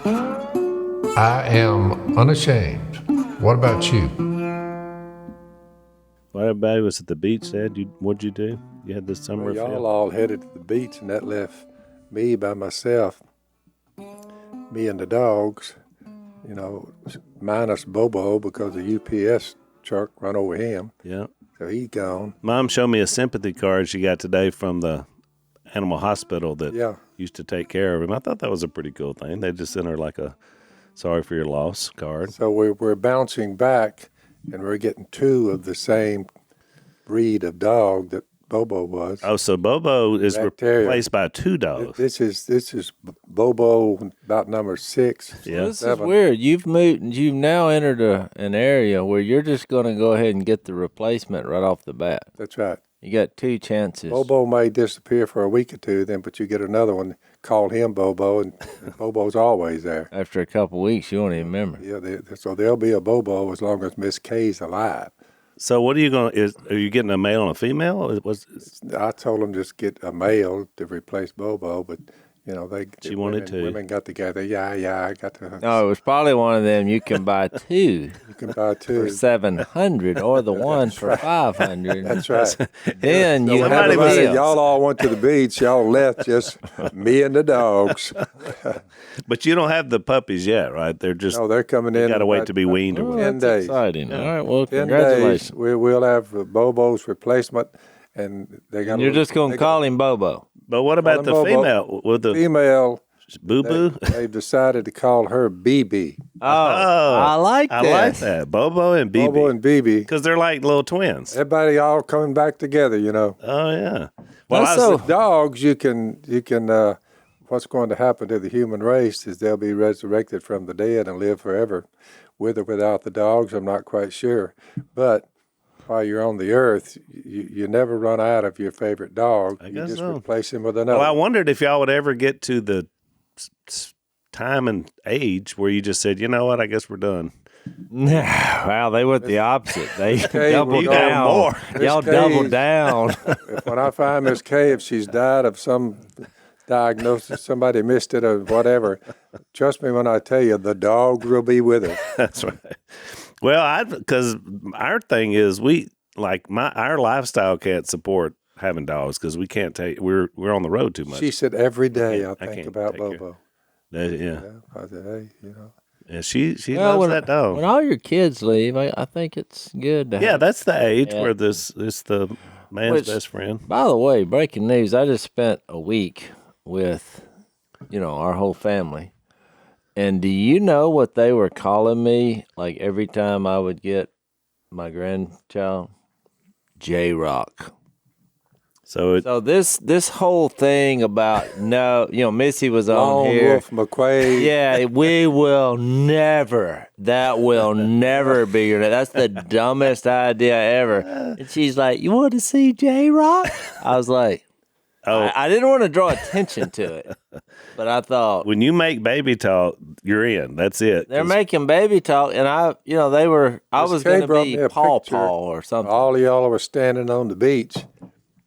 I am unashamed. What about you? Well, everybody was at the beach, Ed. What'd you do? You had this summer Well, y'all affair? all headed to the beach, and that left me by myself, me and the dogs, minus Bobo because the UPS truck run over him. Yeah. So he's gone. Mom showed me a sympathy card she got today from the animal hospital that used to take care of him. I thought that was a pretty cool thing. They just sent her like a sorry for your loss card. So we're bouncing back, and we're getting two of the same breed of dog that Bobo was. Oh, so Bobo is replaced by two dogs. This is Bobo, about number 6. Yeah, this is weird. You've now entered an area where you're just going to go ahead and get the replacement right off the bat. That's right. You got 2 chances. Bobo may disappear for a week or two, but you get another one. Call him Bobo, and Bobo's always there. After a couple of weeks, you won't even remember. Yeah, so there'll be a Bobo as long as Miss K's alive. So what are you going to, are you getting a male and a female? I told them just get a male to replace Bobo, but she wanted to. Women got together. Yeah, I got to. No, it was probably one of them. You can buy 2. You can buy 2 for $700, or the one for $500. That's right. Then so you have y'all all went to the beach. Y'all left just me and the dogs. But you don't have the puppies yet, right? They're just they're coming in. Got to wait to be weaned or whatever. 10 days. Exciting. Yeah. All right. Well, 10 congratulations. days. We'll have Bobo's replacement, and they got. You're just going to call him Bobo. But what about the female? With the female. Boo Boo? They've decided to call her BB. Oh, I like that. I like that. Bobo and BB. Bobo and BB. Because they're like little twins. Everybody all coming back together, Oh, yeah. Well, with dogs, you can. What's going to happen to the human race is they'll be resurrected from the dead and live forever. With or without the dogs, I'm not quite sure. But while you're on the earth, you never run out of your favorite dog. You just replace him with another. Well, I wondered if y'all would ever get to the time and age where you just said, you know what, I guess we're done. Wow, they went the opposite. They doubled got down. more. Y'all doubled down. When I find Miss K, if she's died of some diagnosis, somebody missed it or whatever, trust me when I tell you, the dog will be with her. That's right. Well, because our thing is our lifestyle can't support having dogs because we can't we're on the road too much. She said every day I think about Bobo. Yeah. I said, hey, And she loves that dog. When all your kids leave, I think it's good to have. That's the age where this is the man's best friend. By the way, breaking news, I just spent a week with, our whole family. And do you know what they were calling me like every time I would get my grandchild? J-Rock. So this whole thing about Missy was on Lone here. Wolf McQuaid. Yeah, that will never be your name. That's the dumbest idea ever. And she's like, you want to see J-Rock? I was like, I didn't want to draw attention to it, but I thought when you make baby talk, you're in. That's it. They're making baby talk, and I was going to be Paw or something. All of y'all were standing on the beach,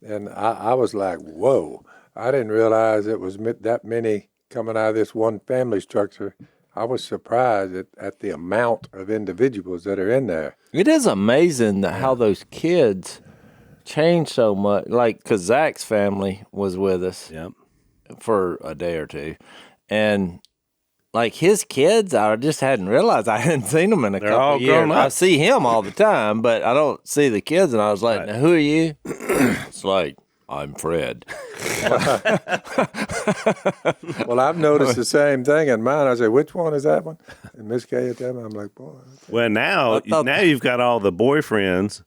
and I was like, whoa! I didn't realize it was that many coming out of this one family structure. I was surprised at the amount of individuals that are in there. It is amazing how those kids changed so much. Like, because Zach's family was with us for a day or two. And, like, his kids, I just hadn't realized. I hadn't seen them in a couple of years. I see him all the time, but I don't see the kids. And I was like, now, who are you? It's like, I'm Fred. Well, I've noticed the same thing in mine. I say, which one is that one? And Miss K at that one, I'm like, boy. Well, now you've got all the boyfriends,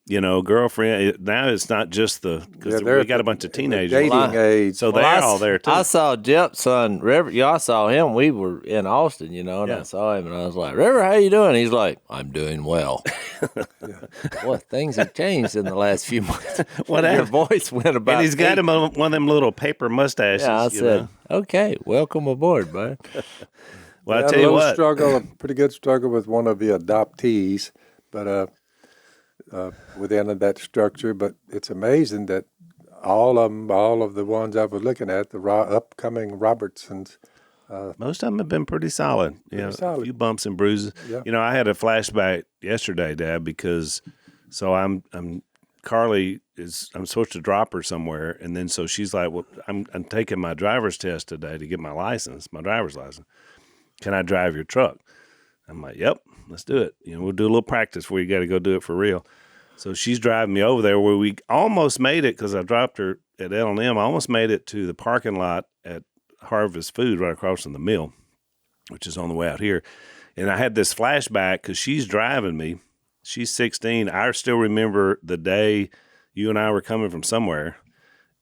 girlfriend. Now it's not just because we got a bunch of teenagers. Dating age. So they're all there, too. I saw Jep's son, River. I saw him. We were in Austin, and I saw him, and I was like, River, how you doing? He's like, I'm doing well. Boy, things have changed in the last few months. Your voice went about. And he's got him one of them little paper mustaches. Yeah, I said, okay, welcome aboard, man. Well, I tell you what. A pretty good struggle with one of the adoptees, but within that structure. But it's amazing that all of the ones I was looking at, the upcoming Robertsons, Most of them have been pretty solid. Solid. A few bumps and bruises. Yeah. I had a flashback yesterday, Dad, because I'm Carly I'm supposed to drop her somewhere, and then so she's like, "Well, I'm taking my driver's test today to get my driver's license. Can I drive your truck?" I'm like, "Yep, let's do it. We'll do a little practice where you got to go do it for real." So she's driving me over there where we almost made it because I dropped her at L&M. I almost made it to the parking lot at Harvest Food right across from the mill, which is on the way out here. And I had this flashback because she's driving me. She's 16. I still remember the day you and I were coming from somewhere,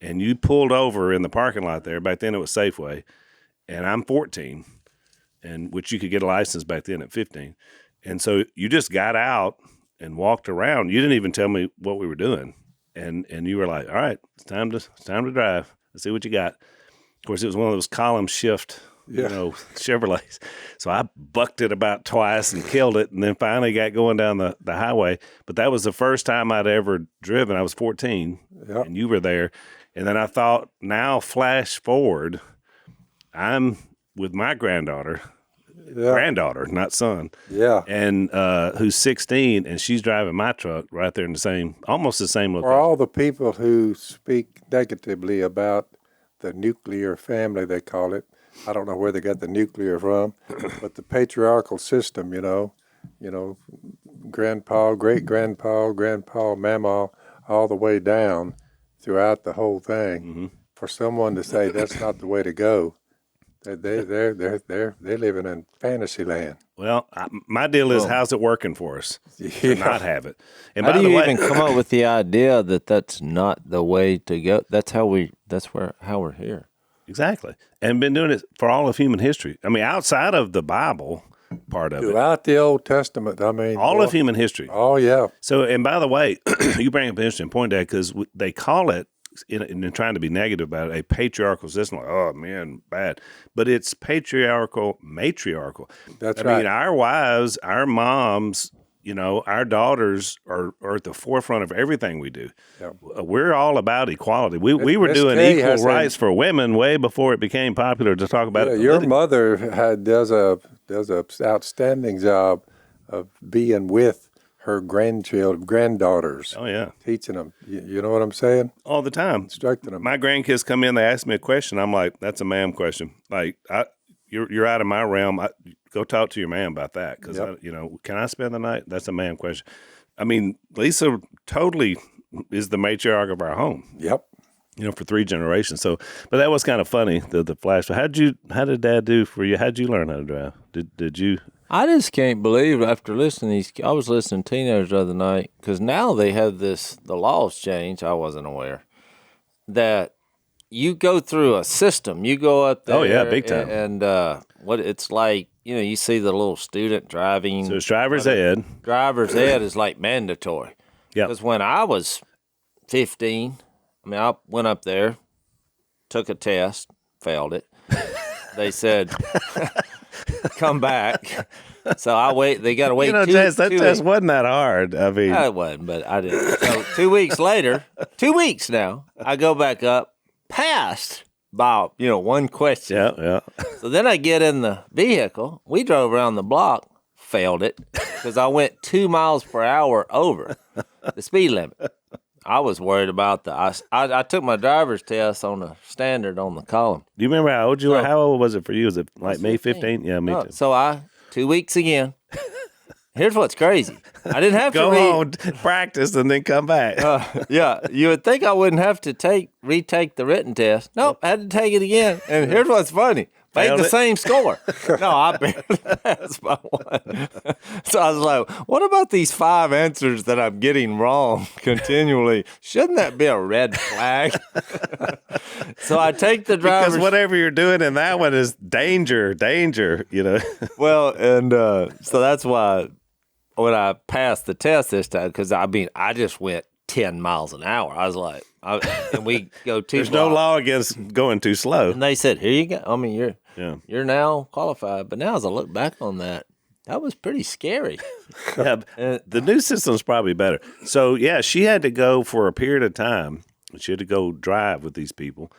and you pulled over in the parking lot there. Back then it was Safeway, and I'm 14, and which you could get a license back then at 15. And so you just got out and walked around. You didn't even tell me what we were doing, and you were like, "All right, it's time to drive. Let's see what you got." Of course, it was one of those column shift, Chevrolets. So I bucked it about twice and killed it, and then finally got going down the highway. But that was the first time I'd ever driven. I was 14, and you were there. And then I thought, now flash forward, I'm with my granddaughter, not son. Yeah. And who's 16, and she's driving my truck right there in almost the same location. For all the people who speak negatively about the nuclear family, they call it. I don't know where they got the nuclear from, but the patriarchal system, grandpa, great-grandpa, grandpa, mama, all the way down throughout the whole thing. Mm-hmm. For someone to say that's not the way to go, they're living in fantasy land. Well, my deal is, how's it working for us to not have it? And how do you even come up with the idea that that's not the way to go? That's how we're here. Exactly. And been doing it for all of human history. I mean, outside of the Bible part of throughout the Old Testament, all of human history. Oh, yeah. So, and by the way, you bring up an interesting point, Dad, because they call it, in trying to be negative about it, a patriarchal system. Like, oh, man, bad. But it's matriarchal. That's right. I mean, our wives, our moms, our daughters are at the forefront of everything we do. Yep. We're all about equality. We were doing equal rights for women way before it became popular to talk about it. Your mother does a outstanding job of being with her granddaughters. Oh, yeah. Teaching them. You know what I'm saying? All the time. Instructing them. My grandkids come in, they ask me a question. I'm like, that's a ma'am question. Like, you're out of my realm. Go talk to your man about that. Because, can I spend the night? That's a ma'am question. I mean, Lisa totally is the matriarch of our home. Yep. For 3 generations. So, but that was kind of funny, the flash. How did Dad do for you? How'd you learn how to drive? Did you? I just can't believe after listening to I was listening to teenagers the other night, because now they have the laws changed. I wasn't aware that you go through a system. You go up there. Oh, yeah, big time. And what it's like, you see the little student driving. So it's driver's ed. Driver's ed is like mandatory. Yeah. Because when I was 15, I went up there, took a test, failed it. They said, come back. So I wait. They got to wait. Jase, that test wasn't that hard. I mean, it wasn't, but I did. So 2 weeks later, 2 weeks now, I go back up, passed by one question. Yeah. So then I get in the vehicle. We drove around the block, failed it because I went 2 miles per hour over the speed limit. I was worried about I took my driver's test on the standard on the column. Do you remember how old you were? How old was it for you? Was it like me, 15? Yeah, me too. So 2 weeks again. Here's what's crazy. I didn't have to go home, practice, and then come back. Yeah, you would think I wouldn't have to retake the written test. Nope, I had to take it again. And here's what's funny. Made the same score. No, I barely passed by one. So I was like, what about these 5 answers that I'm getting wrong continually? Shouldn't that be a red flag? So I take the driver's... Because whatever you're doing in that one is danger. Well, and so that's why when I passed the test this time, because I just went 10 miles an hour. I was like, and we go too There's no law against going too slow. And they said, here you go. I mean, you're now qualified. But now as I look back on that was pretty scary. Yeah, the new system's probably better. So, yeah, she had to go for a period of time. She had to go drive with these people.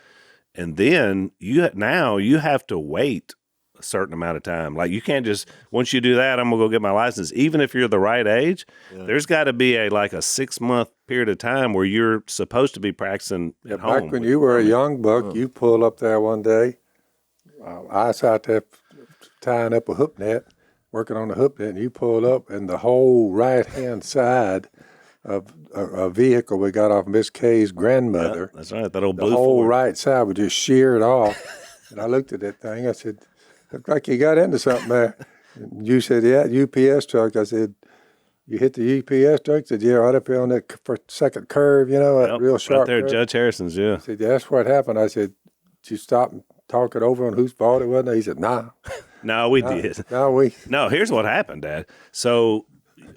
And then you have to wait a certain amount of time. Like you can't just once you do that, I'm gonna go get my license. Even if you're the right age, there's got to be a 6-month period of time where you're supposed to be practicing at home. Back when you were a young buck, you pull up there one day. I was out there tying up a hook net, working on the hook net, and you pulled up, and the whole right-hand side of a vehicle we got off Miss Kay's grandmother. Yeah, that's right, that old blue The whole Ford. right side was just sheared off. And I looked at that thing. I said, looked like you got into something there. And you said, yeah, UPS truck. I said, you hit the UPS truck? I said, yeah, right up here on that second curve, that real sharp right there curve. at Judge Harrison's, yeah. I said, yeah, that's what happened. I said, did you stop and talk it over on whose fault it was? He said, nah. No, we did. No, here's what happened, Dad. So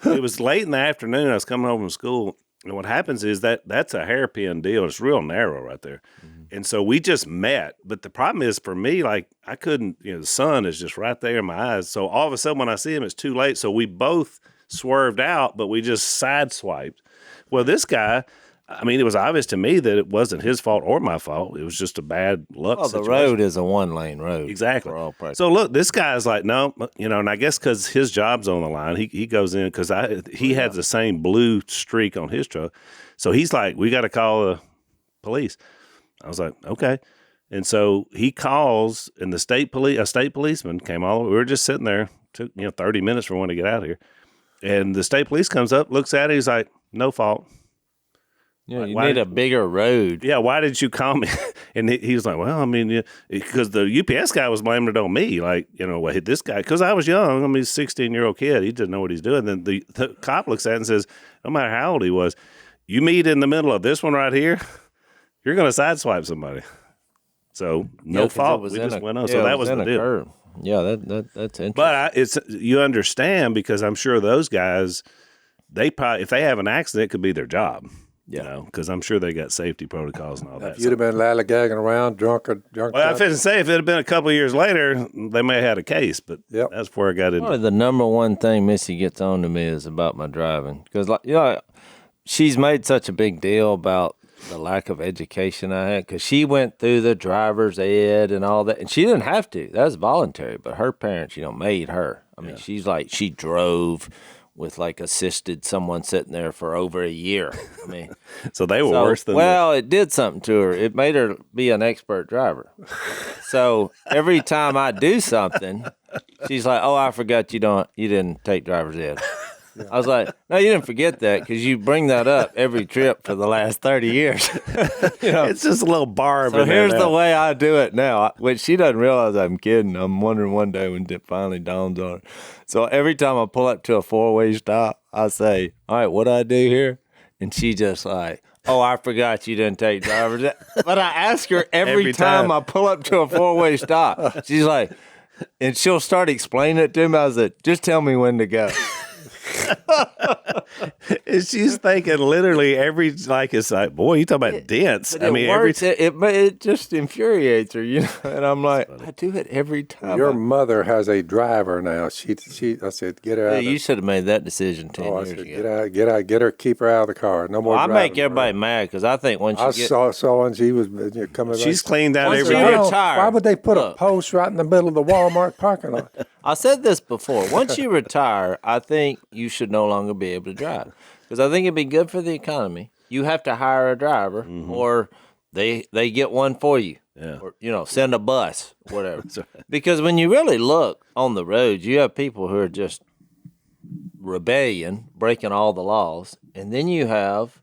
it was late in the afternoon. I was coming home from school. And what happens is that's a hairpin deal. It's real narrow right there. Mm-hmm. And so we just met. But the problem is for me, I couldn't, the sun is just right there in my eyes. So all of a sudden when I see him, it's too late. So we both swerved out, but we just sideswiped. Well, this guy, it was obvious to me that it wasn't his fault or my fault. It was just a bad luck situation. The road is a one-lane road. Exactly. For all practice. So look, this guy's like, no, and I guess because his job's on the line, he goes in because he had the same blue streak on his truck. So he's like, we got to call the police. I was like, okay. And so he calls, and a state policeman came all over. We were just sitting there. Took 30 minutes for one to get out of here. And the state police comes up, looks at it. He's like, no fault. Yeah, you need a bigger road. Yeah, why did you call me? And he was like, well, because the UPS guy was blaming it on me. This guy, because I was young. A 16-year-old kid. He didn't know what he's doing. Then the cop looks at it and says, no matter how old he was, you meet in the middle of this one right here, you're going to sideswipe somebody. So no fault. We just went on. So that was the deal. Curve. Yeah, that's interesting. But you understand, because I'm sure those guys, they probably, if they have an accident, it could be their job. Because I'm sure they got safety protocols and all that. If you'd have been lollygagging around, drunk. Well, I was going to say, if it had been a couple of years later, they may have had a case, but that's where I got into. Probably the number one thing Missy gets on to me is about my driving. Because, she's made such a big deal about the lack of education I had, because she went through the driver's ed and all that, and she didn't have to. That was voluntary, but her parents, made her. She's like, she drove with assisted someone sitting there for over a year. So they were worse than it did something to her. It made her be an expert driver. So every time I do something, she's like, "Oh, I forgot you didn't take driver's ed." I was like, "No, you didn't forget that, because you bring that up every trip for the last 30 years." It's just a little barb. So here's the way I do it now, which she doesn't realize I'm kidding. I'm wondering one day when it finally dawns on her. So every time I pull up to a four-way stop, I say, "All right, what do I do here?" And she just like, "Oh, I forgot you didn't take driver's ed." But I ask her every time I pull up to a four-way stop. She's like, and she'll start explaining it to me. I was like, "Just tell me when to go." And she's thinking literally it's like, boy, you talking about dents. It just infuriates her, And I'm like, I do it every time. Your mother has a driver now. I said, get her out. You should have made that decision 10 years ago. Get her, keep her out of the car. No more. I make everybody mad, because I think once saw when she was coming. She's cleaned down every year. Why would they put a post right in the middle of the Walmart parking lot? I said this before. Once you retire, I think you should no longer be able to drive, because I think it'd be good for the economy. You have to hire a driver, or they get one for you, or send a bus, whatever. Because when you really look on the roads, you have people who are just rebellion, breaking all the laws, and then you have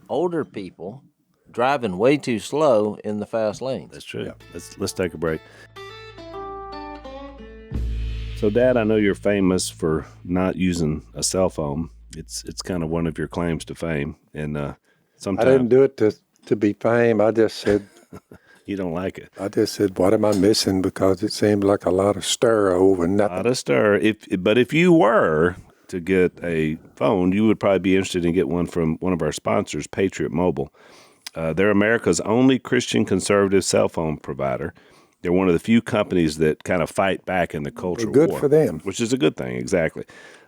older people driving way too slow in the fast lanes. That's true. Yeah. Let's take a break. So, Dad, I know you're famous for not using a cell phone. It's kind of one of your claims to fame. And sometimes I didn't do it to be fame. I just said you don't like it. I just said, what am I missing? Because it seemed like a lot of stir over nothing. A lot of stir. But if you were to get a phone, you would probably be interested in get one from one of our sponsors, Patriot Mobile. They're America's only Christian conservative cell phone provider. They're one of the few companies that kind of fight back in the culture Good war. for them. Which is a good thing, exactly.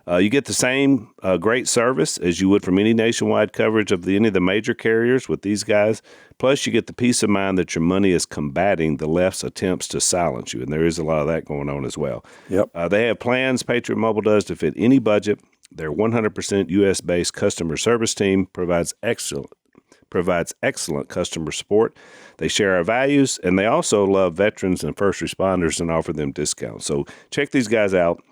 You get the same great service as you would from any nationwide coverage of any of the major carriers with these guys. Plus, you get the peace of mind that your money is combating the left's attempts to silence you, and there is a lot of that going on as well. Yep. They have plans, Patriot Mobile does, to fit any budget. Their 100% U.S.-based customer service team provides excellent customer support. They share our values, and they also love veterans and first responders and offer them discounts. So check these guys out,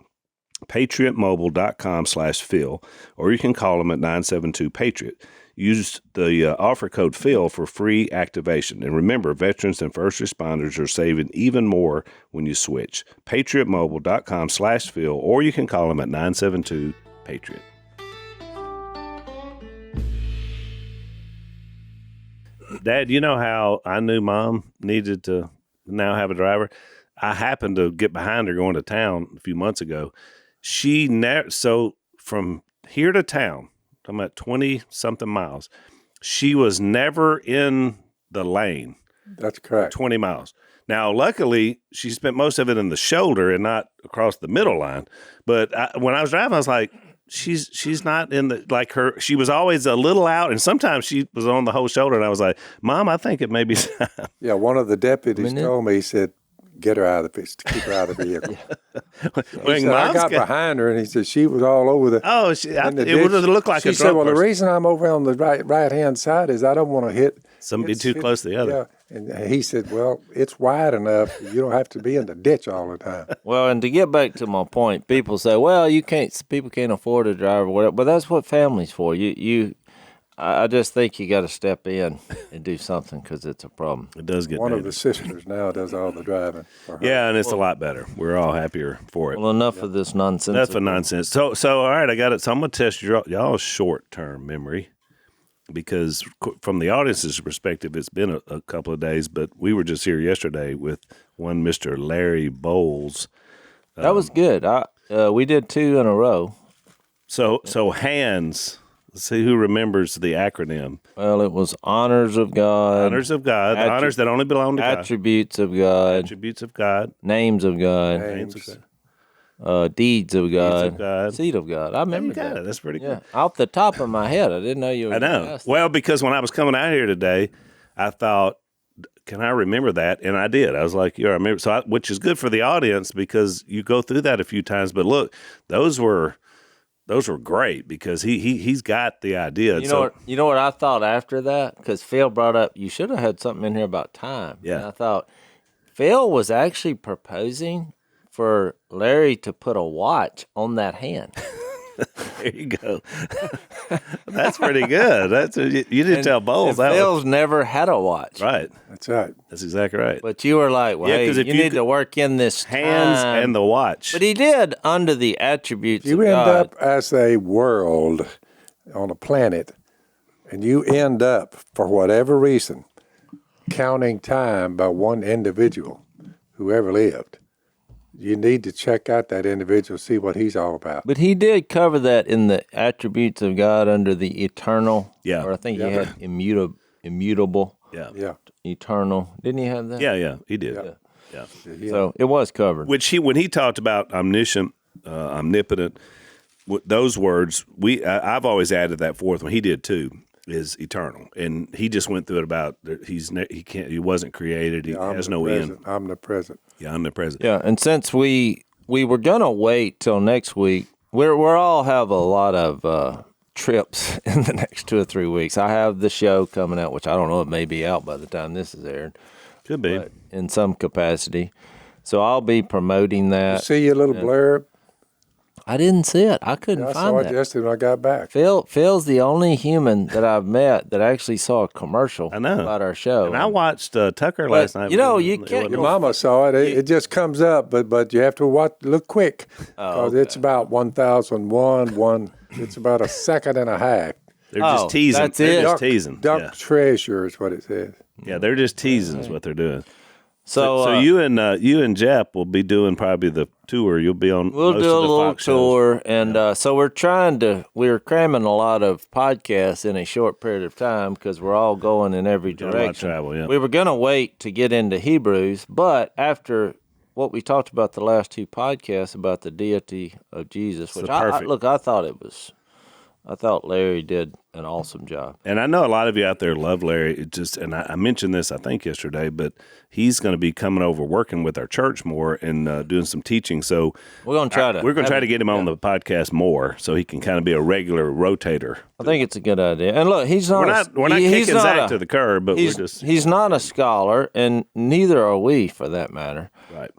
patriotmobile.com/Phil, or you can call them at 972-PATRIOT. Use the offer code Phil for free activation. And remember, veterans and first responders are saving even more when you switch. patriotmobile.com/Phil, or you can call them at 972-PATRIOT. Dad, you know how I knew Mom needed to now have a driver? I happened to get behind her going to town a few months ago. So from here to town, I'm at 20-something miles, she was never in the lane. That's correct. 20 miles. Now, luckily, she spent most of it in the shoulder and not across the middle line. But when I was driving, I was like, she's not in the, like her, she was always a little out, and sometimes she was on the whole shoulder, and I was like, Mom, I think it may be time. Yeah, one of the deputies told me, he said, get her out of the keep her out of the vehicle. He said, I got behind her, and he said she was all over the. Oh, it would have looked like a drunk She said, well, person. the reason I'm over on the right-hand side is I don't want to hit. Somebody too close to the other. Yeah. And he said, well, it's wide enough. You don't have to be in the ditch all the time. Well, and to get back to my point, people say, well, people can't afford a driver, whatever. But that's what family's for. I just think you got to step in and do something because it's a problem. It does get One dangerous. of the sisters now does all the driving for her. Yeah, and it's a lot better. We're all happier for it. Well, enough of this nonsense. That's for nonsense. So all right, I got it. So I'm going to test y'all's short-term memory because from the audience's perspective, it's been a couple of days, but we were just here yesterday with one Mr. Larry Bowles. That was good. We did 2 in a row. So hands. Let's see who remembers the acronym. Well, it was honors of God. Honors of God. The honors that only belong to God. Attributes of God. Attributes of God. Names of God. Names of God. Deeds of God. Deeds of God. Seed of God. I remember that. That's pretty good. Off the top of my head, I didn't know you were. I know. Well, because when I was coming out here today, I thought, can I remember that? And I did. I was like, yeah, I remember. So, which is good for the audience because you go through that a few times. But look, those were great because he's got the idea. You know what I thought after that? Because Phil brought up, you should have had something in here about time. Yeah. And I thought Phil was actually proposing for Larry to put a watch on that hand. There you go. That's pretty good. You didn't tell Bowles that. Phil's never had a watch. Right. That's right. That's exactly right. But you were like, well, hey, you need to work in this hands time. and the watch. But he did under the attributes You of end God. up as a world on a planet, and you end up, for whatever reason, counting time by one individual who ever lived. You need to check out that individual, see what he's all about. But he did cover that in the attributes of God under the eternal. Yeah. Or I think he had immutable. Yeah. Eternal. Didn't he have that? Yeah, he did. Yeah. So it was covered. Which when he talked about omniscient, omnipotent, those words, I've always added that fourth one. He did too. Is eternal, and he just went through it about he wasn't created. He has no end. Omnipresent. Yeah, omnipresent. Yeah, and since we were gonna wait till next week, we're all have a lot of trips in the next 2 or 3 weeks. I have the show coming out, which I don't know, it may be out by the time this is aired. Could be in some capacity. So I'll be promoting that. See your little blurb. I didn't see it. I couldn't I find saw that. it yesterday when I got back. Phil's the only human that I've met that actually saw a commercial about our show. And I watched Tucker last night. You know, you can't. Your mama saw it. It just comes up, but you have to look quick because it's about 1001. It's about a second and a half. They're just teasing. That's they're it. just teasing. Duck treasure is what it says. Yeah, they're just teasing is what they're doing. So you and Jeff will be doing probably the tour. You'll be on. We'll most do of a the little Fox shows. tour, and so we're cramming a lot of podcasts in a short period of time because we're all going in every Got a lot of direction. travel, yeah. We were going to wait to get into Hebrews, but after what we talked about the last two podcasts about the deity of Jesus, which I thought Larry did an awesome job. And I know a lot of you out there love Larry. And I mentioned this, I think, yesterday, but he's going to be coming over working with our church more and doing some teaching. So we're going to try to get him on the podcast more so he can kind of be a regular rotator. I think it's a good idea. And look, he's not. We're not kicking Zach to the curb, but he's not a scholar, and neither are we, for that matter. Right.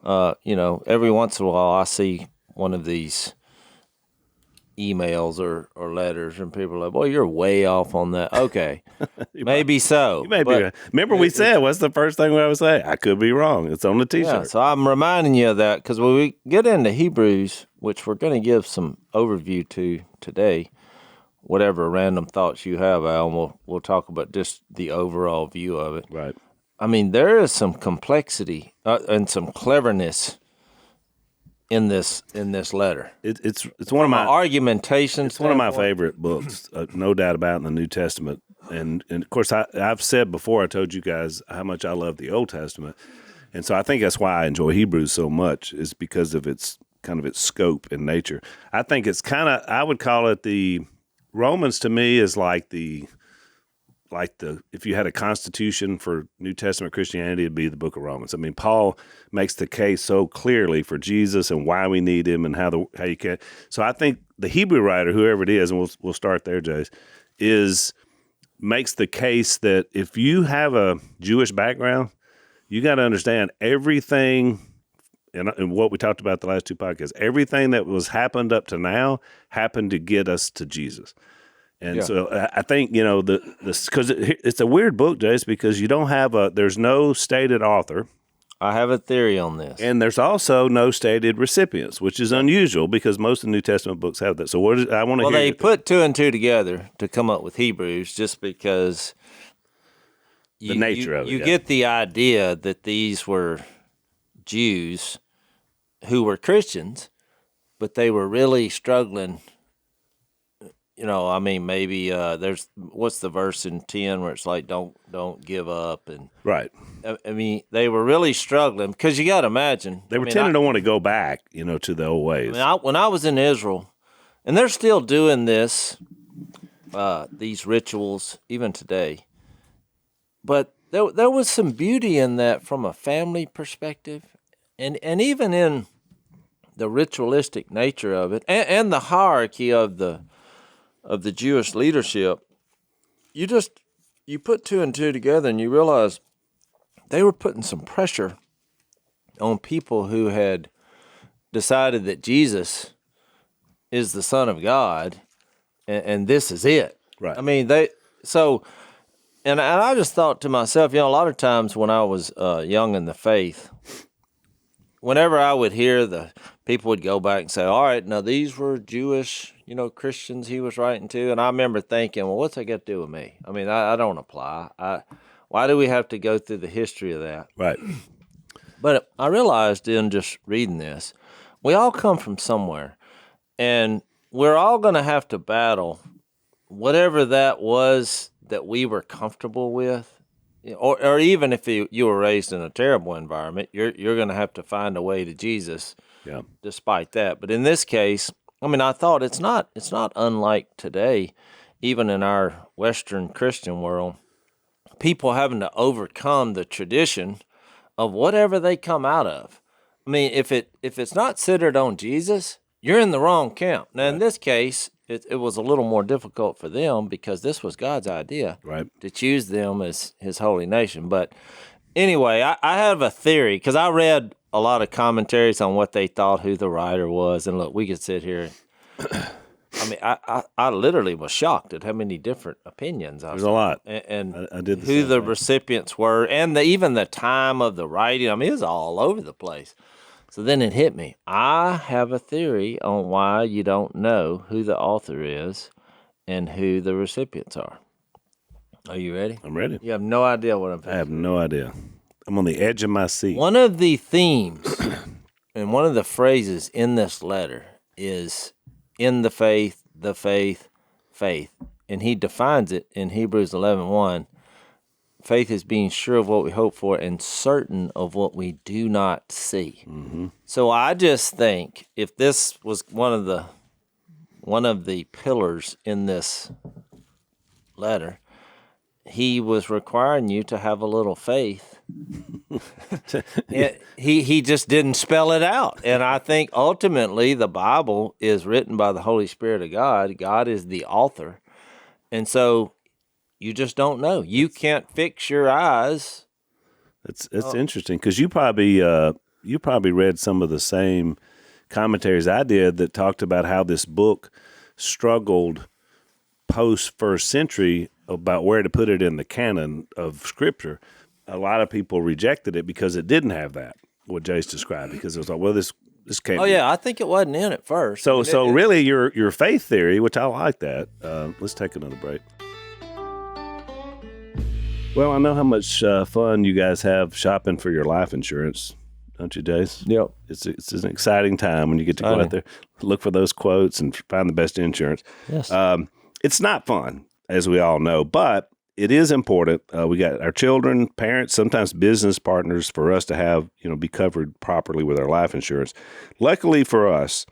Every once in a while, I see one of these emails or letters, and people are like, "Boy, you're way off on that." Okay, maybe so. You may be right. Remember, we said, what's the first thing we always say? I could be wrong. It's on the T-shirt. Yeah, so I'm reminding you of that because when we get into Hebrews, which we're going to give some overview to today, whatever random thoughts you have, Al, we'll talk about just the overall view of it. Right. I mean, there is some complexity and some cleverness in this letter. It's one of my argumentation. It's one of my favorite books, no doubt about, in the New Testament. And of course, I've said before, I told you guys how much I love the Old Testament, and so I think that's why I enjoy Hebrews so much, is because of its scope and nature. I think it's I would call it the Romans. To me, is like the if you had a constitution for New Testament Christianity, it'd be the book of Romans. I mean, Paul makes the case so clearly for Jesus and why we need him and how you can. So I think the Hebrew writer, whoever it is, and we'll start there, Jace, makes the case that if you have a Jewish background, you got to understand everything. And what we talked about the last two podcasts, everything that was happened up to now happened to get us to Jesus. And so I think, because it's a weird book, Jace, because you don't have there's no stated author. I have a theory on this. And there's also no stated recipients, which is unusual because most of the New Testament books have that. So I want to hear. Well, they put two and two together to come up with Hebrews just because the nature of it. You get the idea that these were Jews who were Christians, but they were really struggling. Maybe there's what's the verse in 10 where it's like don't give up, and right. I mean, they were really struggling because you got to imagine they were tending to want to go back, to the old ways. When I was in Israel, and they're still doing this, these rituals even today, but there was some beauty in that from a family perspective, and even in the ritualistic nature of it, and the hierarchy of the Jewish leadership. You put two and two together and you realize they were putting some pressure on people who had decided that Jesus is the Son of God and this is it. Right. I mean, and I just thought to myself, a lot of times when I was young in the faith, whenever I would hear the people would go back and say, all right, now these were Jewish, Christians he was writing to. And I remember thinking, well, what's that got to do with me? I mean, I don't apply. Why do we have to go through the history of that? Right. But I realized in just reading this, we all come from somewhere. And we're all going to have to battle whatever that was that we were comfortable with. Or even if you were raised in a terrible environment, you're going to have to find a way to Jesus. Yeah. Despite that, but in this case, I thought it's not unlike today, even in our Western Christian world, people having to overcome the tradition of whatever they come out of. I mean, if it's not centered on Jesus, you're in the wrong camp. Now, in this case, it was a little more difficult for them because this was God's idea, right, to choose them as his holy nation. But anyway, I have a theory because I read a lot of commentaries on what they thought who the writer was. And look, we could sit here. I literally was shocked at how many different opinions I saw. There's a lot. And I did who the recipients were and even the time of the writing. It was all over the place. So then it hit me. I have a theory on why you don't know who the author is and who the recipients are. Are you ready? I'm ready. You have no idea what I'm thinking. I have no idea. I'm on the edge of my seat. One of the themes and one of the phrases in this letter is in the faith, faith. And he defines it in Hebrews 11:1. Faith is being sure of what we hope for and certain of what we do not see. Mm-hmm. So I just think if this was one of the pillars in this letter, he was requiring you to have a little faith. He just didn't spell it out. And I think ultimately the Bible is written by the Holy Spirit of God. God is the author. And so you just don't know. You can't fix your eyes. It's interesting because you probably read some of the same commentaries I did that talked about how this book struggled post first century about where to put it in the canon of Scripture. A lot of people rejected it because it didn't have that, what Jase described, because it was like, well, this can't be. Yeah, I think it wasn't in it first. So really your faith theory, which I like that. Let's take another break. Well, I know how much fun you guys have shopping for your life insurance, don't you, Jase? Yep. It's an exciting time when you get to go out there, look for those quotes and find the best insurance. Yes. It's not fun, as we all know, but it is important. We got our children, parents, sometimes business partners for us to have, be covered properly with our life insurance. Luckily for us,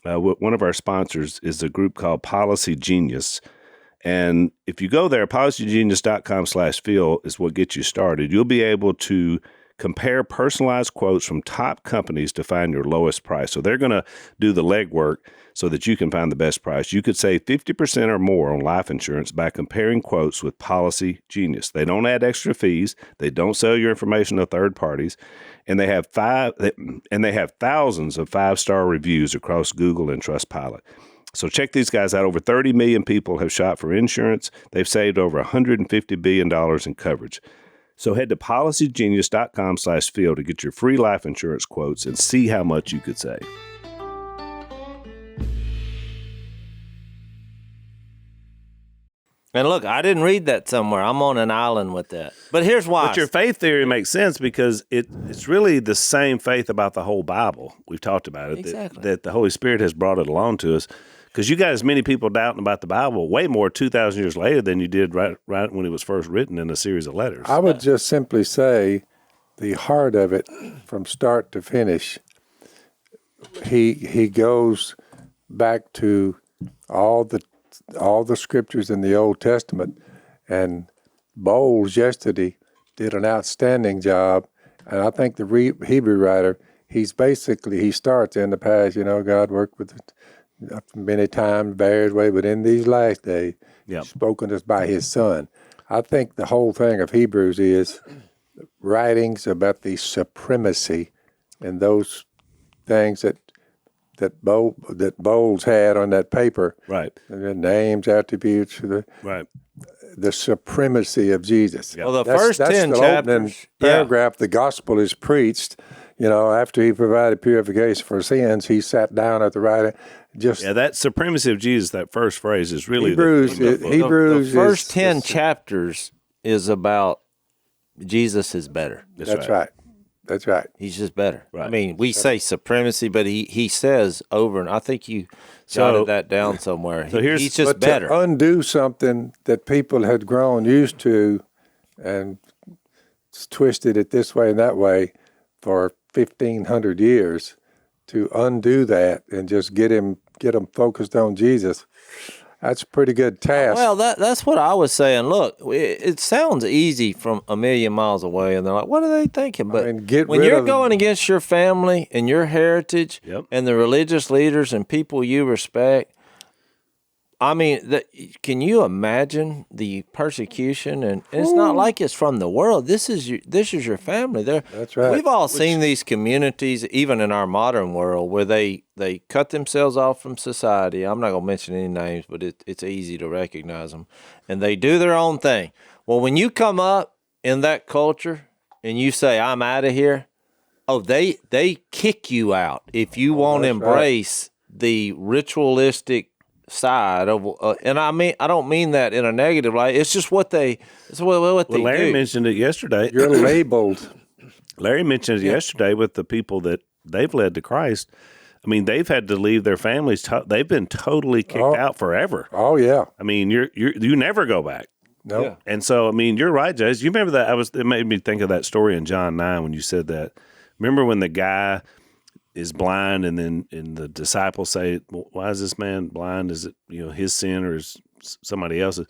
one of our sponsors is a group called Policy Genius. And if you go there, policygenius.com/Phil is what gets you started. You'll be able to compare personalized quotes from top companies to find your lowest price. So they're going to do the legwork so that you can find the best price. You could save 50% or more on life insurance by comparing quotes with Policy Genius. They don't add extra fees. They don't sell your information to third parties. And they have thousands of 5-star reviews across Google and Trustpilot. So check these guys out. Over 30 million people have shopped for insurance. They've saved over $150 billion in coverage. So head to policygenius.com/Phil to get your free life insurance quotes and see how much you could save. And look, I didn't read that somewhere. I'm on an island with that. But here's why. But your faith theory makes sense because it's really the same faith about the whole Bible. We've talked about it. Exactly. That the Holy Spirit has brought it along to us. Because you got as many people doubting about the Bible way more 2,000 years later than you did right when it was first written in a series of letters. I would just simply say the heart of it from start to finish, he goes back to all the scriptures in the Old Testament, and Bowles yesterday did an outstanding job. And I think the Hebrew writer, he starts in the past, God worked with it many times, various ways, but in these last days, He's spoken to us by His Son. I think the whole thing of Hebrews is writings about the supremacy and those things that Bowles had on that paper. Right. The names, attributes, the supremacy of Jesus. Well, the first 10 the chapters. Paragraph, the gospel is preached. After He provided purification for sins, He sat down at the right. That supremacy of Jesus, that first phrase is really Hebrews. The first 10 chapters is about Jesus is better. That's right. That's right. He's just better. Right. I mean, we say supremacy, but he says over, and I think you jotted that down somewhere. So he's just better. To undo something that people had grown used to and twisted it this way and that way for 1,500 years, to undo that and just get them focused on Jesus, that's a pretty good task. Well, that's what I was saying. Look, it sounds easy from a million miles away, and they're like, what are they thinking? But when you're going against your family and your heritage and the religious leaders and people you respect, I mean, can you imagine the persecution? And it's not like it's from the world. This is your family. That's right. We've all seen these communities, even in our modern world, where they cut themselves off from society. I'm not going to mention any names, but it's easy to recognize them. And they do their own thing. Well, when you come up in that culture and you say, I'm out of here, they kick you out if you won't embrace the ritualistic side of, and I don't mean that in a negative light. It's just what they do. Larry mentioned it yesterday. You're labeled. Larry mentioned it yesterday with the people that they've led to Christ. I mean, they've had to leave their families. They've been totally kicked out forever. Oh yeah. I mean, you never go back. No. Yeah. And so, I mean, you're right, Jase. You remember that? It made me think of that story in John 9 when you said that. Remember when the guy is blind, and the disciples say, well, "Why is this man blind? Is it his sin or is somebody else's?"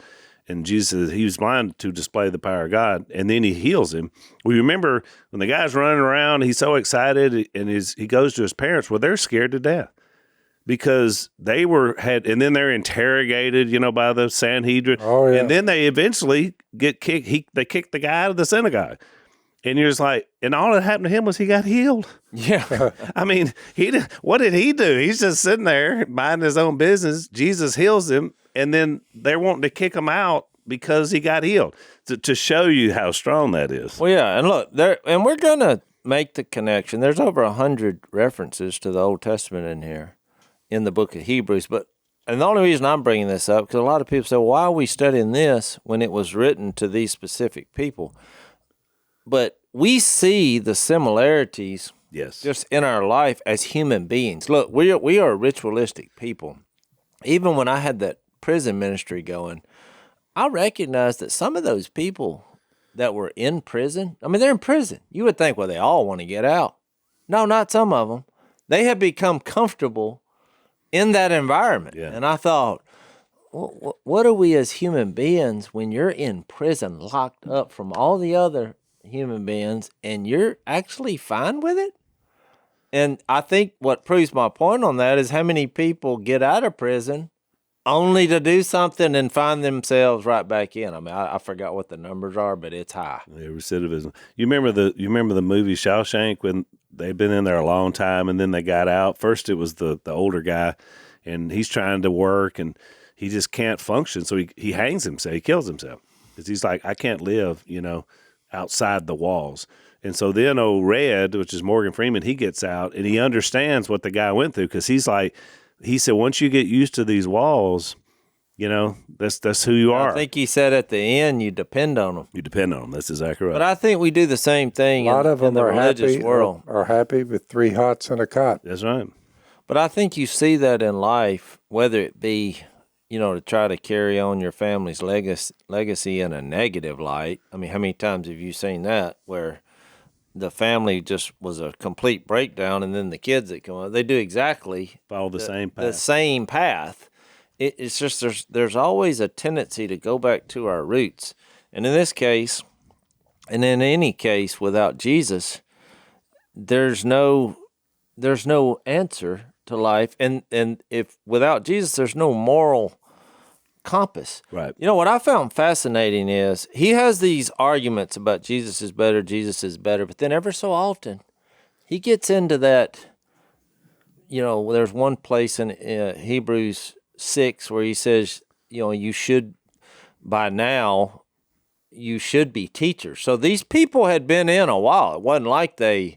And Jesus says he was blind to display the power of God, and then he heals him. We remember when the guy's running around, he's so excited, and he goes to his parents. Well, they're scared to death because they and then they're interrogated, by the Sanhedrin. Oh, yeah. And then they eventually get kicked. They kicked the guy out of the synagogue. And you're just like, and all that happened to him was he got healed. Yeah. I mean, what did he do? He's just sitting there minding his own business. Jesus heals him, and then they're wanting to kick him out because he got healed, to show you how strong that is. Well, yeah, and look, and we're going to make the connection. There's over 100 references to the Old Testament in here, in the book of Hebrews. And the only reason I'm bringing this up, because a lot of people say, well, why are we studying this when it was written to these specific people? But we see the similarities just in our life as human beings. Look, we are ritualistic people. Even when I had that prison ministry going, I recognized that some of those people that were in prison, I mean, they're in prison. You would think, well, they all want to get out. No, not some of them. They have become comfortable in that environment. Yeah. And I thought, what are we as human beings when you're in prison, locked up from all the other human beings, and you're actually fine with it? And I think what proves my point on that is how many people get out of prison only to do something and find themselves right back in. I mean, I forgot what the numbers are, but it's high. Yeah, recidivism. You remember the movie Shawshank, when they'd been in there a long time and then they got out? First it was the older guy, and he's trying to work and he just can't function, so he hangs himself. He kills himself because he's like, I can't live, outside the walls. And so then old Red, which is Morgan Freeman, he gets out and he understands what the guy went through, because he's like, he said, once you get used to these walls, that's who you are. I think he said at the end, you depend on them. You depend on them. That's exactly right. But I think we do the same thing A lot of in them the are religious happy, world. are happy with 3 hots and a cot. That's right. But I think you see that in life, whether it be, to try to carry on your family's legacy in a negative light. I mean, how many times have you seen that, where the family just was a complete breakdown, and then the kids that come up, they do exactly Follow the same path. The same path. It's just there's always a tendency to go back to our roots. And in this case, and in any case without Jesus, there's no answer to life. And if without Jesus, there's no moral compass. Right. What I found fascinating is he has these arguments about Jesus is better, but then ever so often he gets into that, there's one place in Hebrews 6 where he says, you should be teachers. So these people had been in a while. It wasn't like they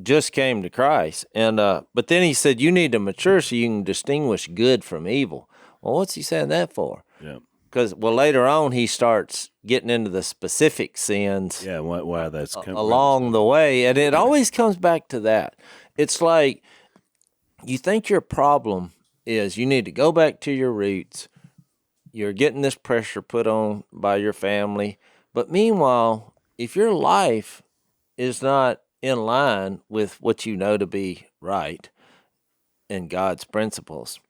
just came to Christ. And but then he said, you need to mature so you can distinguish good from evil. Well, what's he saying that for? Yeah. Because, later on he starts getting into the specific sins. Yeah, why that's along the way. And it always comes back to that. It's like you think your problem is you need to go back to your roots. You're getting this pressure put on by your family. But meanwhile, if your life is not in line with what you know to be right and God's principles,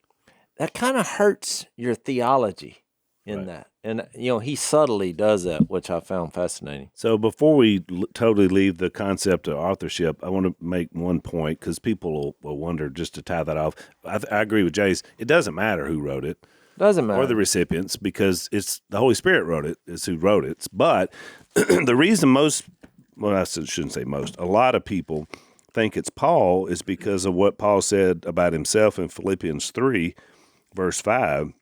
that kind of hurts your theology in that. And, he subtly does that, which I found fascinating. So before we totally leave the concept of authorship, I want to make one point, because people will wonder, just to tie that off. I agree with Jase. It doesn't matter who wrote it. Doesn't matter. Or the recipients, because it's the Holy Spirit wrote it. It's who wrote it. But the reason I shouldn't say most, a lot of people think it's Paul is because of what Paul said about himself in Philippians 3, verse 5,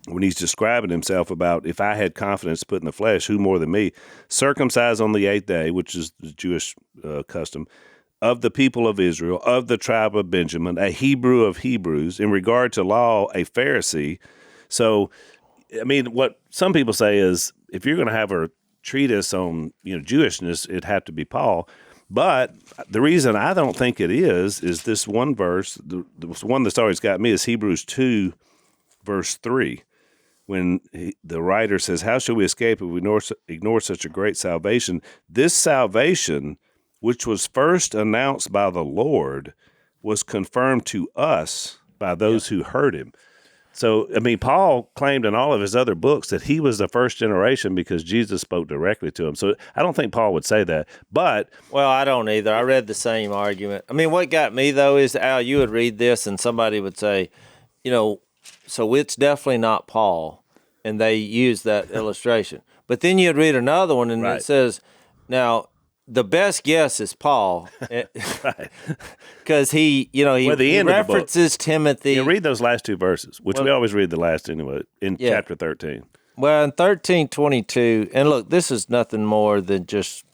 when he's describing himself about, if I had confidence put in the flesh, who more than me, circumcised on the 8th day, which is the Jewish custom, of the people of Israel, of the tribe of Benjamin, a Hebrew of Hebrews, in regard to law, a Pharisee. So, I mean, what some people say is, if you're going to have a treatise on Jewishness, it'd have to be Paul. But the reason I don't think it is this one verse, the one that's always got me is Hebrews 2, verse 3, when the writer says, how shall we escape if we ignore such a great salvation? This salvation, which was first announced by the Lord, was confirmed to us by those who heard him. So, I mean, Paul claimed in all of his other books that he was the first generation because Jesus spoke directly to him. So I don't think Paul would say that. But well, I don't either. I read the same argument. I mean, what got me, though, is, Al, you would read this and somebody would say, so it's definitely not Paul. And they use that illustration. But then you'd read another one and it says, now, the best guess is Paul, because he references Timothy. You read those last two verses, which we always read the last anyway, in chapter 13. Well, in 13:22, and look, this is nothing more than just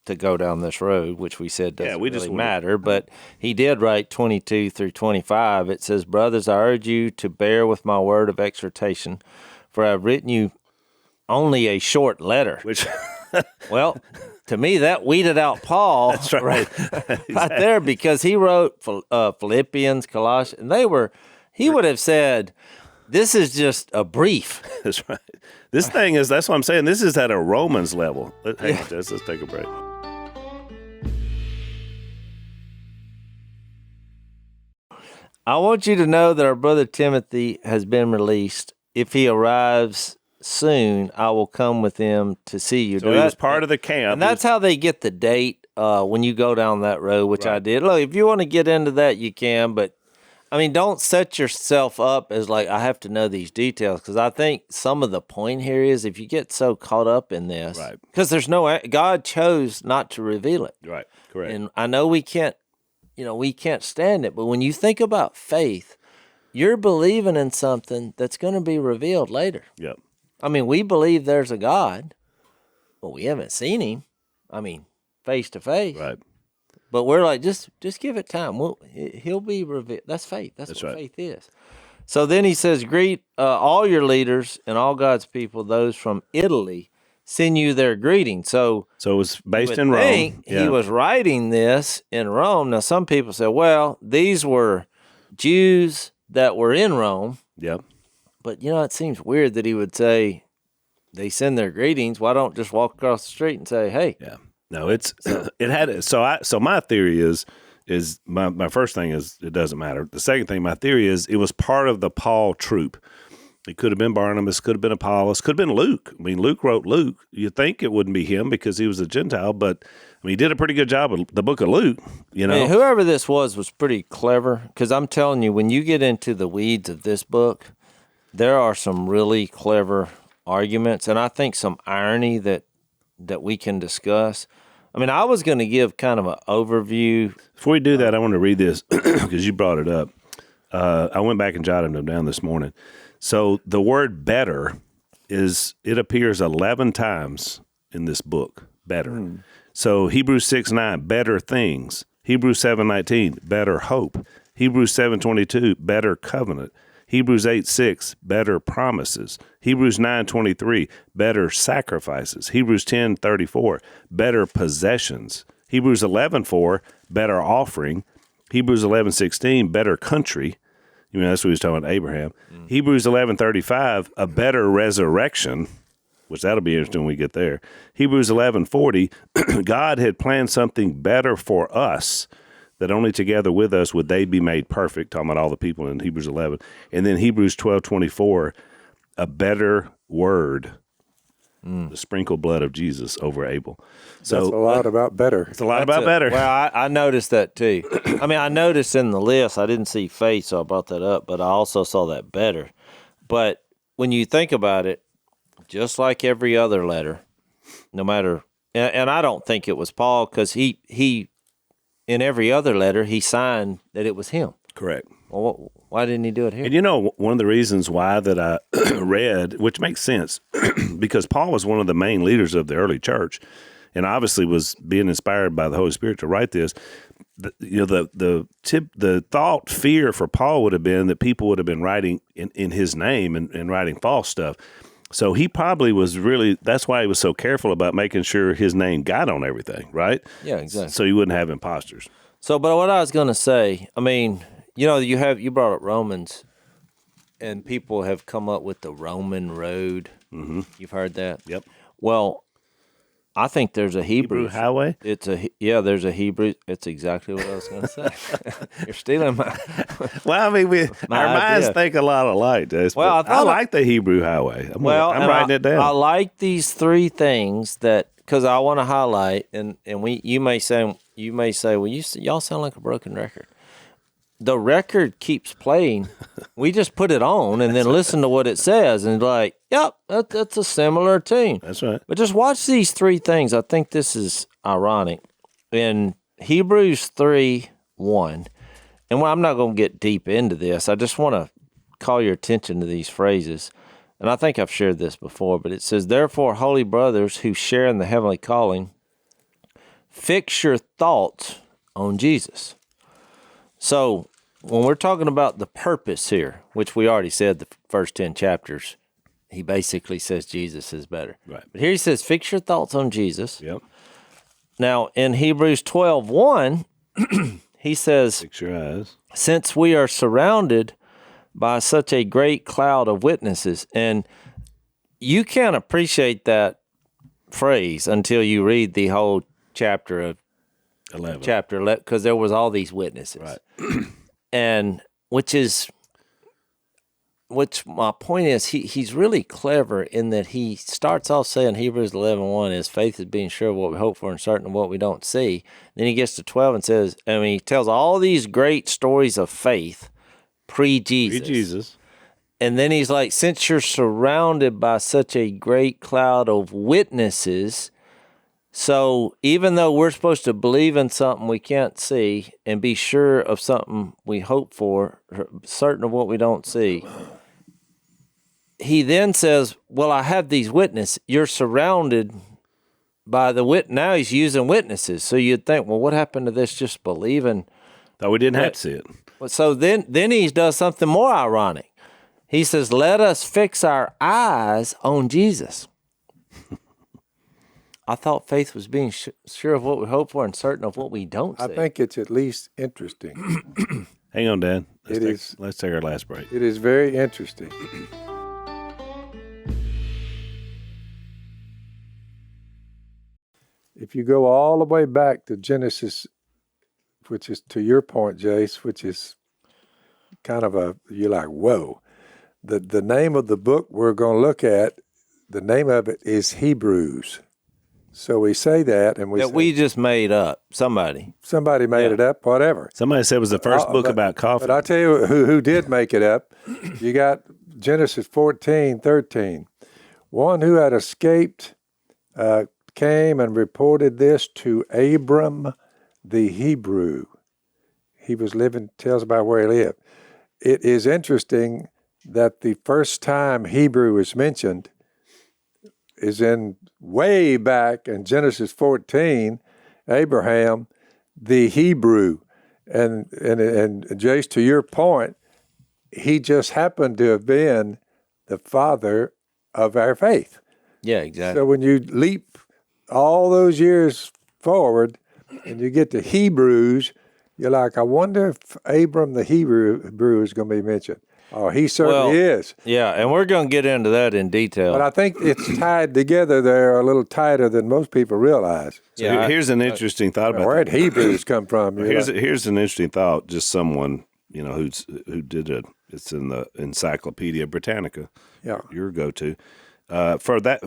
to go down this road, which we said doesn't really matter, but he did write 22 through 25. It says, brothers, I urge you to bear with my word of exhortation, for I have written you only a short letter. Which, well, to me, that weeded out Paul. That's right. Right there, because he wrote Philippians, Colossians, and he would have said, this is just a brief. That's right. This thing is, that's what I'm saying, this is at a Romans level. Hang on, let's take a break. I want you to know that our brother Timothy has been released. If he arrives soon, I will come with him to see you. So he was part of the camp. And that's how they get the date when you go down that road, which I did. Look, if you want to get into that, you can. But, I mean, don't set yourself up as like, I have to know these details. Because I think some of the point here is if you get so caught up in this. Right. Because God chose not to reveal it. Right, correct. And I know we can't stand it. But when you think about faith, you're believing in something that's going to be revealed later. Yep. I mean, we believe there's a God, but we haven't seen him. I mean, face to face. Right. But we're like, just give it time. He'll be revealed. That's faith. That's what right. faith is. So then he says, greet all your leaders and all God's people, those from Italy, send you their greeting. So it was based in Rome. He was writing this in Rome. Now, some people say, well, these were Jews that were in Rome. Yep. But, it seems weird that he would say they send their greetings. Why don't just walk across the street and say, hey? Yeah. No, it had, so my theory is my first thing is it doesn't matter. The second thing, my theory is it was part of the Paul troop. It could have been Barnabas, could have been Apollos, could have been Luke. I mean, Luke wrote Luke. You'd think it wouldn't be him because he was a Gentile, but I mean, he did a pretty good job with the book of Luke, I mean, whoever this was pretty clever, because I'm telling you, when you get into the weeds of this book, there are some really clever arguments, and I think some irony that we can discuss. I mean, I was going to give kind of an overview. Before we do that, I want to read this because you brought it up. I went back and jotted them down this morning. So the word better appears 11 times in this book, better. So Hebrews 6:9, better things. Hebrews 7:19, better hope. Hebrews 7:22, better covenant. Hebrews 8:6, better promises. Hebrews 9:23, better sacrifices. Hebrews 10:34, better possessions. Hebrews 11:4, better offering. Hebrews 11:16, better country. That's what he was talking about Abraham. Hebrews 11:35, a better resurrection, which that'll be interesting when we get there. Hebrews 11:40, God had planned something better for us, that only together with us would they be made perfect, talking about all the people in Hebrews 11. And then Hebrews 12:24, a word, the sprinkled blood of Jesus over Abel. So that's a lot about better. It's a lot about better. Well, I noticed that too. I mean, I noticed in the list, I didn't see faith, so I brought that up, but I also saw that better. But when you think about it, just like every other letter, no matter, and I don't think it was Paul, because he in every other letter, he signed that it was him. Correct. Well, why didn't he do it here? And one of the reasons why that I read, which makes sense, because Paul was one of the main leaders of the early church, and obviously was being inspired by the Holy Spirit to write this. The fear for Paul would have been that people would have been writing in his name and writing false stuff. So he probably was really, that's why he was so careful about making sure his name got on everything, right? Yeah, exactly. So you wouldn't have imposters. So, but what I was going to say, I mean, you brought up Romans, and people have come up with the Roman road. Mm-hmm. You've heard that? Yep. Well, I think there's a Hebrew highway? There's a Hebrew. It's exactly what I was going to say. You're stealing my. Well, I mean, our minds idea. think a lot alike, Jase. Well, I like the Hebrew highway. I'm writing it down. I like these three things because I want to highlight, and you may say, well, y'all sound like a broken record. The record keeps playing. We just put it on and then listen to what it says, and like, yep, that's a similar tune. That's right. But just watch these three things. I think this is ironic. In Hebrews 3:1, and I'm not going to get deep into this. I just want to call your attention to these phrases. And I think I've shared this before, but it says, "Therefore, holy brothers who share in the heavenly calling, fix your thoughts on Jesus." So when we're talking about the purpose here, which we already said the first 10 chapters, he basically says Jesus is better. Right. But here he says, fix your thoughts on Jesus. Yep. Now, in Hebrews 12:1, he says, Fix your eyes. since we are surrounded by such a great cloud of witnesses, and you can't appreciate that phrase until you read the whole chapter of 11. chapter 11, because there was all these witnesses. Right. And which my point is, he's really clever in that he starts off saying Hebrews 11:1 is faith is being sure of what we hope for and certain of what we don't see. Then he gets to 12 and says, he tells all these great stories of faith pre-Jesus. Jesus. And then he's like, since you're surrounded by such a great cloud of witnesses, so even though we're supposed to believe in something we can't see and be sure of something we hope for, certain of what we don't see, he then says, well, I have these witnesses. You're surrounded by now he's using witnesses. So you'd think, well, what happened to this just believing? Thought we didn't have to see it. So then he does something more ironic. He says, let us fix our eyes on Jesus. I thought faith was being sure of what we hope for and certain of what we don't see. I think it's at least interesting. Hang on, Dad. Let's take our last break. It is very interesting. If you go all the way back to Genesis, which is to your point, Jase, which is kind of you're like, whoa. The name of the book we're going to look at, the name of it is Hebrews. So we say that, and we just made up. Somebody made it up, whatever. Somebody said it was the first book about coffee. But I'll tell you who did make it up. You got Genesis 14:13. One who had escaped came and reported this to Abram the Hebrew. He was living, tells about where he lived. It is interesting that the first time Hebrew is mentioned is in way back in Genesis 14, Abraham, the Hebrew. And Jase, to your point, he just happened to have been the father of our faith. Yeah, exactly. So when you leap all those years forward and you get to Hebrews, you're like, I wonder if Abram the Hebrew is going to be mentioned. Oh, he certainly is. Yeah, and we're going to get into that in detail. But I think it's tied together there a little tighter than most people realize. So here's an interesting thought about where did Hebrews come from? Here's an interesting thought. Just someone who did it. It's in the Encyclopedia Britannica. Yeah, your go-to for that.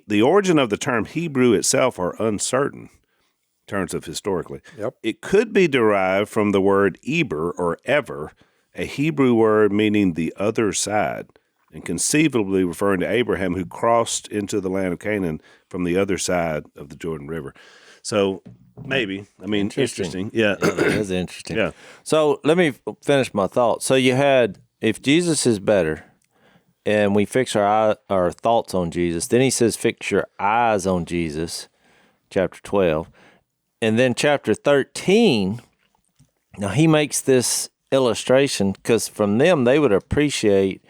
The origin of the term Hebrew itself are uncertain in terms of historically. Yep. It could be derived from the word Eber or ever, a Hebrew word meaning the other side, and conceivably referring to Abraham, who crossed into the land of Canaan from the other side of the Jordan River. So maybe, interesting. Yeah, that is interesting. Yeah. So let me finish my thought. So you had, if Jesus is better, and we fix our thoughts on Jesus, then he says, fix your eyes on Jesus, chapter 12. And then chapter 13, now he makes this illustration, because from them they would appreciate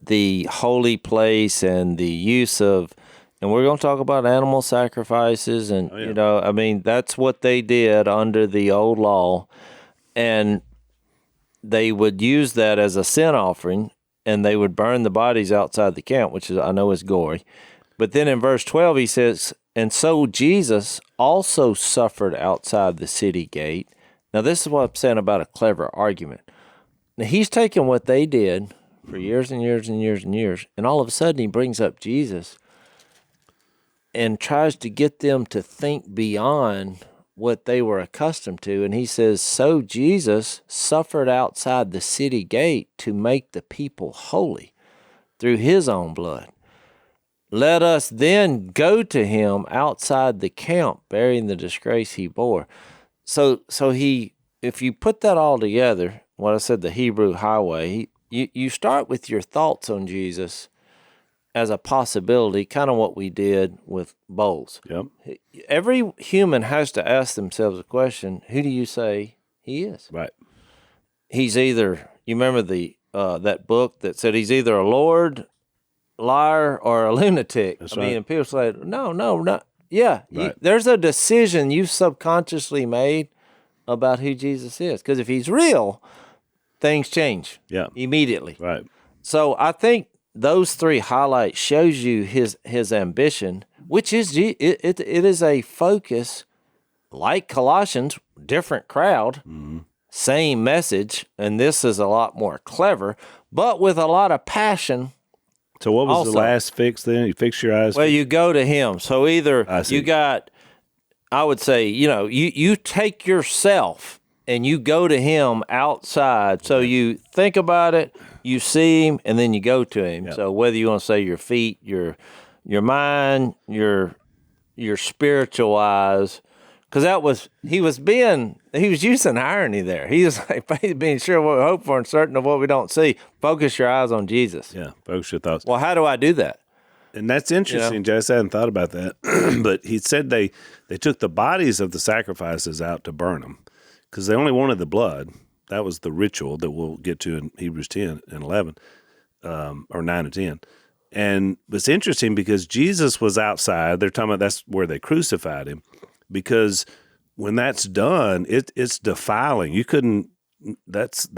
the holy place and the use of, and we're going to talk about animal sacrifices, and I mean, that's what they did under the old law, and they would use that as a sin offering, and they would burn the bodies outside the camp, which I know is gory. But then in verse 12 he says, and so Jesus also suffered outside the city gate. Now this is what I'm saying about a clever argument. Now he's taken what they did for years and years and years and years, and all of a sudden he brings up Jesus and tries to get them to think beyond what they were accustomed to. And he says, so Jesus suffered outside the city gate to make the people holy through his own blood. Let us then go to him outside the camp, bearing the disgrace he bore. So he, if you put that all together, what I said, the Hebrew highway, you start with your thoughts on Jesus as a possibility, kind of what we did with bowls. Yep. Every human has to ask themselves a question: who do you say he is? Right. He's either, you remember the that book that said he's either a Lord, liar, or a lunatic. That's I mean, right. and people say, no, not. Yeah, Right. there's a decision you've subconsciously made about who Jesus is. Because if he's real, things change. Yeah. Immediately. Right. So I think those three highlights shows you his ambition, which is it is a focus, like Colossians, different crowd, same message, and this is a lot more clever, but with a lot of passion. So what was Also, the last fix then? You fix your eyes? Well, you go to him. So either I see. you got, I would say, you take yourself and you go to him outside. So you think about it, you see him, and then you go to him. Yep. So whether you want to say your feet, your mind, your spiritual eyes, because he was using irony there. He was like being sure of what we hope for and certain of what we don't see. Focus your eyes on Jesus. Yeah, focus your thoughts. Well, how do I do that? And that's interesting, Jess. I hadn't thought about that. But he said they took the bodies of the sacrifices out to burn them because they only wanted the blood. That was the ritual that we'll get to in Hebrews 10 and 11, or 9 and 10. And it's interesting because Jesus was outside. They're talking about that's where they crucified him, because when that's done, it's defiling. You couldn't. That's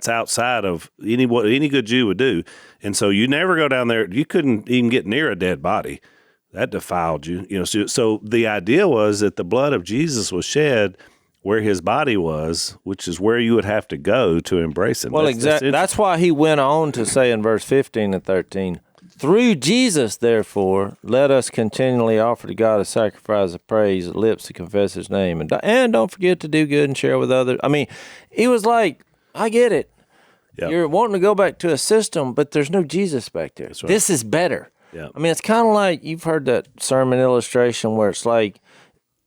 outside of what any good Jew would do, and so you never go down there. You couldn't even get near a dead body. That defiled you. So the idea was that the blood of Jesus was shed where his body was, which is where you would have to go to embrace him. Well, exactly. That's why he went on to say in verse 15 and 13, through Jesus, therefore, let us continually offer to God a sacrifice of praise, lips to confess his name. And don't forget to do good and share with others. I mean, he was like, I get it. Yep. You're wanting to go back to a system, but there's no Jesus back there. That's right. This is better. Yeah. I mean, it's kind of like, you've heard that sermon illustration where it's like,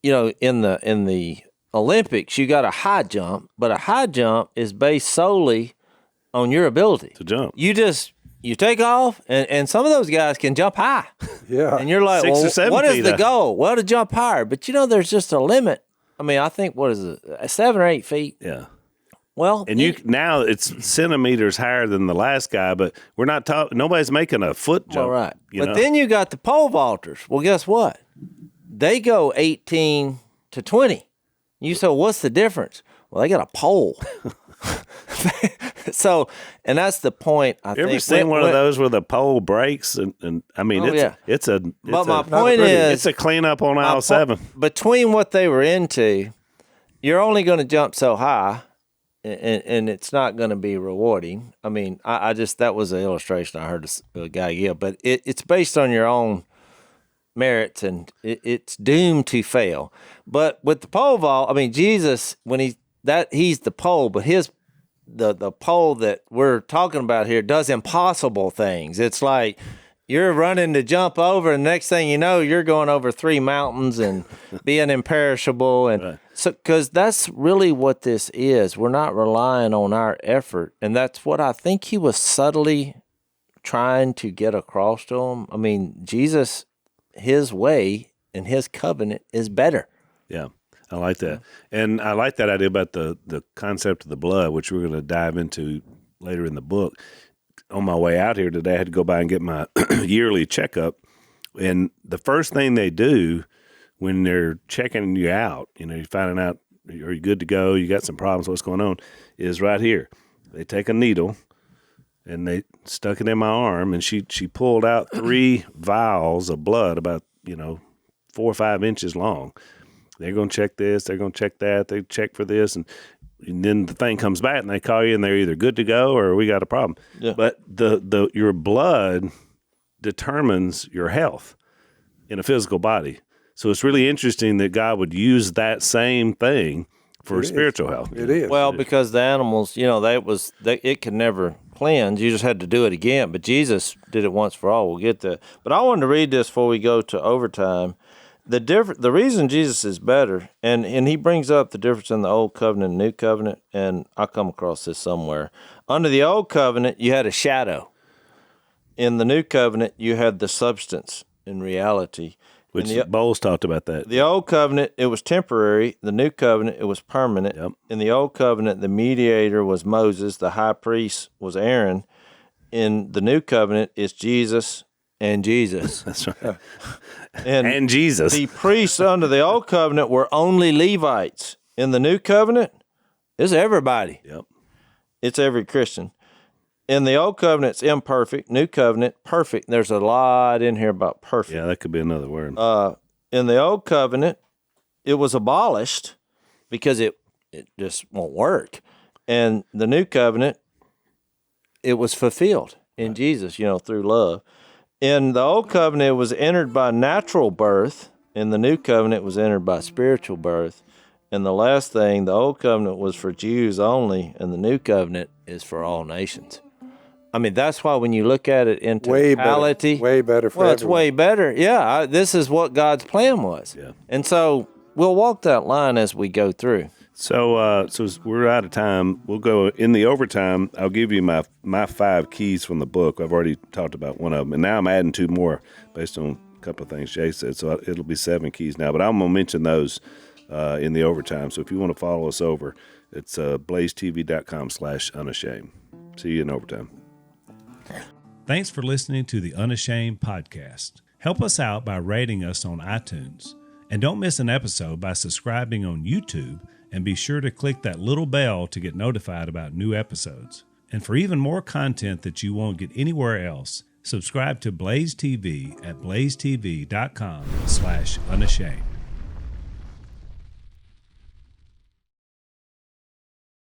in the Olympics, you got a high jump, but a high jump is based solely on your ability to jump. You take off, and some of those guys can jump high. Yeah. And you're like, 6 or well, 7 what is feet the high. goal? Well, to jump higher. But there's just a limit. I mean, I think, what is it, 7 or 8 feet? Yeah. Well, And now it's centimeters higher than the last guy, but we're not talking. Nobody's making a foot jump. all right. you But know? then you got the pole vaulters. Well, guess what? They go 18 to 20. You say, what's the difference? Well, they got a pole. So, and that's the point. I You think. ever seen one of those where the pole breaks? And I mean, it's my point is, it's a cleanup on aisle 7. Between what they were into, you're only going to jump so high, and it's not going to be rewarding. I mean, I just, that was an illustration I heard a guy give, but it's based on your own merits, and it's doomed to fail. But with the pole vault, I mean, Jesus, when he's the pole, but the pole that we're talking about here does impossible things. It's like you're running to jump over, and the next thing you know, you're going over 3 mountains and being imperishable. And Right. so, because that's really what this is. We're not relying on our effort, and that's what I think he was subtly trying to get across to him. I mean, Jesus, his way and his covenant is better. Yeah, I like that. And I like that idea about the concept of the blood, which we're going to dive into later in the book. on my way out here today, I had to go by and get my yearly checkup. And the first thing they do when they're checking you out, you're finding out, are you good to go? You got some problems, what's going on, is right here. They take a needle and they stuck it in my arm, and she pulled out 3 vials of blood about, 4 or 5 inches long. They're going to check this, they're going to check that, they check for this, and then the thing comes back and they call you and they're either good to go or we got a problem. Yeah. But your blood determines your health in a physical body. So it's really interesting that God would use that same thing for spiritual health. It is. Well, because the animals, it could never cleanse. You just had to do it again. But Jesus did it once for all. We'll get that. But I wanted to read this before we go to overtime. The reason Jesus is better, and he brings up the difference in the old covenant and new covenant, and I'll come across this somewhere. Under the old covenant, you had a shadow. In the new covenant, you had the substance in reality. Which Bowles talked about that. The old covenant, it was temporary. The new covenant, it was permanent. Yep. In the old covenant, the mediator was Moses. The high priest was Aaron. In the new covenant, it's Jesus and Jesus. That's right. And Jesus. The priests under the old covenant were only Levites. In the new covenant, it's everybody. Yep. It's every Christian. In the old covenant, it's imperfect. New covenant, perfect. There's a lot in here about perfect. Yeah, that could be another word. In the old covenant, it was abolished because it just won't work. And the new covenant, it was fulfilled in Jesus, through love. In the old covenant, it was entered by natural birth. In the new covenant, it was entered by spiritual birth. And the last thing, the old covenant was for Jews only, and the new covenant is for all nations. I mean, that's why when you look at it in totality, way better for it's way better. Yeah, this is what God's plan was. Yeah. And so we'll walk that line as we go through. So we're out of time. We'll go in the overtime. I'll give you my 5 keys from the book. I've already talked about one of them, and now I'm adding 2 more based on a couple of things Jay said. So it'll be 7 keys now, but I'm going to mention those in the overtime. So if you want to follow us over, it's blazetv.com/unashamed. See you in overtime. Thanks for listening to the Unashamed podcast. Help us out by rating us on iTunes. And don't miss an episode by subscribing on YouTube, and be sure to click that little bell to get notified about new episodes. And for even more content that you won't get anywhere else, subscribe to Blaze TV at blazetv.com/unashamed.